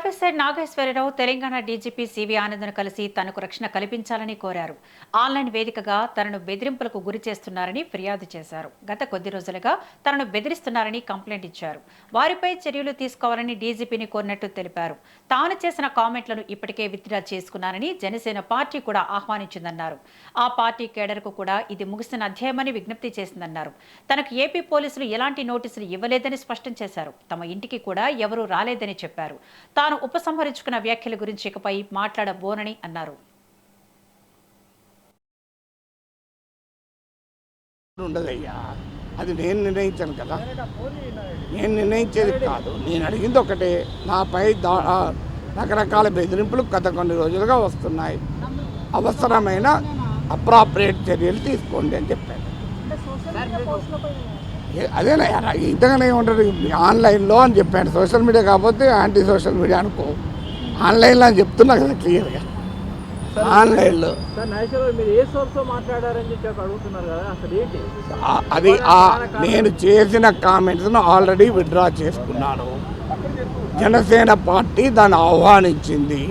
Professor Nageswararao Telangana DGP CV ఆనంద్ను కలిసి తనకు రక్షణ కల్పించాలని కోరారు. ఆన్లైన్ వేదికగా తనను బెదిరింపులకు గురి చేస్తున్నారని ఫిర్యాదు చేశారు. గత కొద్ది రోజులుగా తనను బెదిరిస్తున్నారని కంప్లైంట్ ఇచ్చారు. వారిపై చర్యలు తీసుకోవాలని డీజీపీని కోరినట్టు తెలిపారు. తాను చేసిన కామెంట్లను ఇప్పటికే విత్డ్రా చేసుకున్నానని జనసేన పార్టీ కూడా ఆహ్వానించిందన్నారు. ఆ పార్టీ కేడర్కు కూడా ఇది ముగిసిన అధ్యాయమని విజ్ఞప్తి చేసిందన్నారు. తనకు ఏపీ పోలీసులు ఎలాంటి నోటీసులు ఇవ్వలేదని స్పష్టం చేశారు. తమ ఇంటికి కూడా ఎవరూ రాలేదని చెప్పారు. తాను ఉపసంహరించుకున్న వ్యాఖ్యల గురించి ఇకపై మాట్లాడబోనని అన్నారు. ఉండదయ్యా, అది నేను నిర్ణయించాను కదా, నేను నిర్ణయించేది కాదు. నేను అడిగింది ఒకటే, నాపై రకరకాల బెదిరింపులు గత కొన్ని రోజులుగా వస్తున్నాయి. అవసరమైన అప్రాప్రియేట్ చర్యలు తీసుకోండి అని చెప్పాను. అదేనా ఇంతగానే ఉంటుంది ఆన్లైన్లో అని చెప్పాను. సోషల్ మీడియా కాకపోతే యాంటీ సోషల్ మీడియా అనుకో, ఆన్లైన్లో అని చెప్తున్నా కదా క్లియర్గా. ఆన్లైన్లో అది నేను చేసిన కామెంట్స్ను ఆల్రెడీ విత్డ్రా చేసుకున్నాను. జనసేన పార్టీ దాన్ని ఆహ్వానించింది.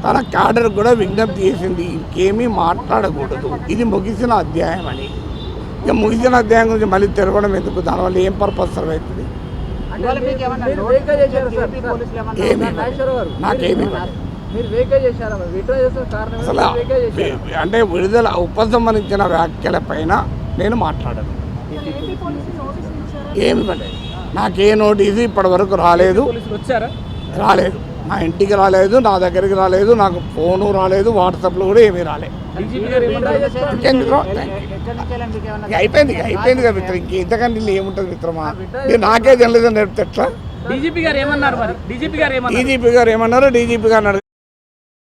తన క్యాడర్ కూడా విజ్ఞప్తి చేసింది, ఇంకేమీ మాట్లాడకూడదు, ఇది ముగిసిన అధ్యాయం అని. ఇక ముగిసిన అధ్యాయం గురించి మళ్ళీ తిరగడం ఎందుకు? దానివల్ల ఏం పర్పస్ సర్వ్ అవుతుంది? నాకేమీ అసలు అంటే విడుదల ఉపసంహరించిన వ్యాఖ్యల పైన నేను మాట్లాడాను. ఏమి పడలేదు, నాకే నోటీసు ఇప్పటి వరకు రాలేదు. నా ఇంటికి రాలేదు, నా దగ్గరికి రాలేదు, నాకు ఫోను రాలేదు, వాట్సాప్లో కూడా ఏమీ రాలేదు. అయిపోయింది కదా మిత్రం, ఇంతకంటే ఏముంటుంది మిత్రమా? మీరు నాకే తెలియదు నేర్పితే ఎట్లా? డీజీపీ గారు ఏమన్నారు? డీజీపీ గారు